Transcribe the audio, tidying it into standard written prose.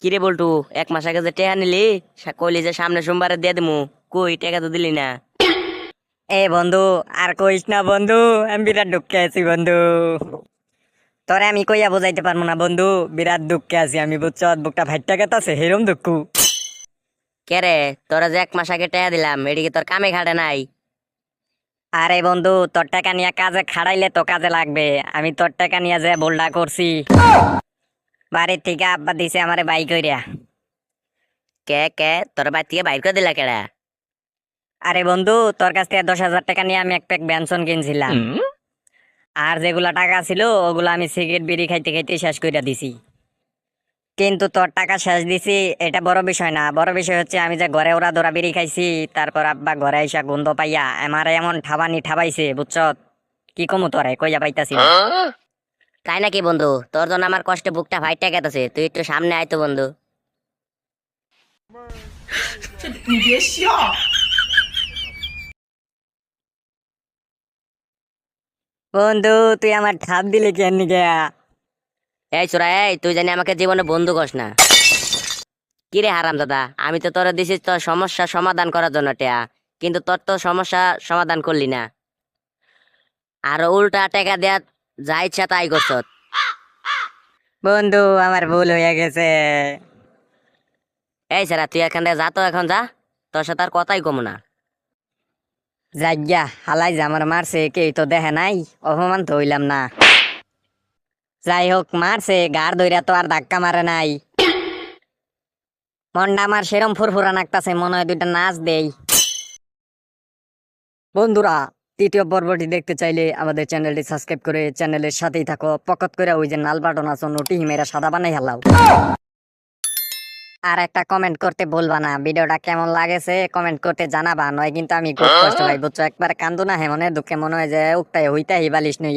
কিরে বল্টু, 1 মাস আগে যে টেকা নিলি, কইলি যে সামনে সোমবারে দিয়ে দিমু, কই টেকা তো দিলি না। এ বন্ধু, আর কইস না বন্ধু। আমি বিরাট দুঃখে আছি বন্ধু। তোরে আমি কইয়া বুঝাইতে পারবো না বন্ধু। বিরাট দুঃখে আছি আমি, বুঝছ? বুকটা ফাইটটা গেতাছে হেরম দুঃখ। কে রে, তোরা যে 1 মাস আগে টেকা দিলাম, এটি কি তোর কামে খাটে নাই? আরে বন্ধু, তোর টাকা নিয়ে কাজে খাড়াইলে তো কাজে লাগবে। আমি তোর টাকা নিয়ে যে বোল্ডা করছি, বাড়ির থেকে আব্বা দিছে আমারে বাই কইরা। কে কে তোর বাড়ি থেকে বাইর করে দিলা কেডা? আরে বন্ধু, তোর কাছ থেকে 10,000 টাকা নিয়ে আমি এক প্যাক ব্যঞ্জন কিনছিলাম। আর যেগুলা টাকা ছিল ওগুলা আমি সিগারেট বিড়ি খাইতে খাইতে শেষ কইরা দিছি। কিন্তু তোর টাকা শেষ দিছি, এটা বড় বিষয় না। বড় বিষয় হচ্ছে আমি যে ঘরে ওরা ধরা বিড়ি খাইছি, তারপর আব্বা ঘরে আইসা গন্ধ পাইয়া আমারে এমন ঠাবানি ঠাবাইছে, বুঝছ? কি কমু তোরে, কইয়া পাইতাছি না। তাই নাকি বন্ধু? তোর জন্য আমার কষ্টে বুকটা ফাইটটা গেতেছে, তুই একটু সামনে আয় তো বন্ধু। বন্ধু, তুই আমার ঠাপ দিলি কেন নিকে? এই ছোরা, এই তুই জানি আমাকে জীবনে বন্ধু কস না। কি রে হারাম দাদা, আমি তো তোরা দিছি তোর সমস্যা সমাধান করার জন্য টেয়া, কিন্তু তোর তো সমস্যা সমাধান করলি না, আর উল্টা টাকা দেয়া যা ইচ্ছা তাই করছ। বন্ধু, আমার ভুল হয়ে গেছে। এই ছেড়া, তুই এখান থেকে যা তো, এখন যা, তোর সাথে আর কথাই কমু না। যাইয়া হালাই যে আমার মারছে, কেই তো দেখে নাই। অপমান তো হইলাম না। যাই হোক, মারছে গার দইরা তো আর ধাক্কা মারে নাই। মনটা আমার সেরম ফুরফুরা নাকতাছে, মনে হয় দুইটা নাচ দেই। বন্ধুরা, তৃতীয় পর্বটি দেখতে চাইলে আমাদের চ্যানেলটি সাবস্ক্রাইব করে চ্যানেলের সাথেই থাকো। পকত করে ওই যে লাল বাটন আছে, নোটি মেরা সাদা বানাই হালাও। আর একটা কমেন্ট করতে বলবা না। ভিডিওটা কেমন লাগেছে কমেন্ট করতে জানাবা, নয় কিন্তু আমি খুব কষ্ট পাই, বুঝছো? একবার কান্দু না হেমনে দুঃখে মনে হয় যে উকটাই হইতাই বালিশ নইয়া।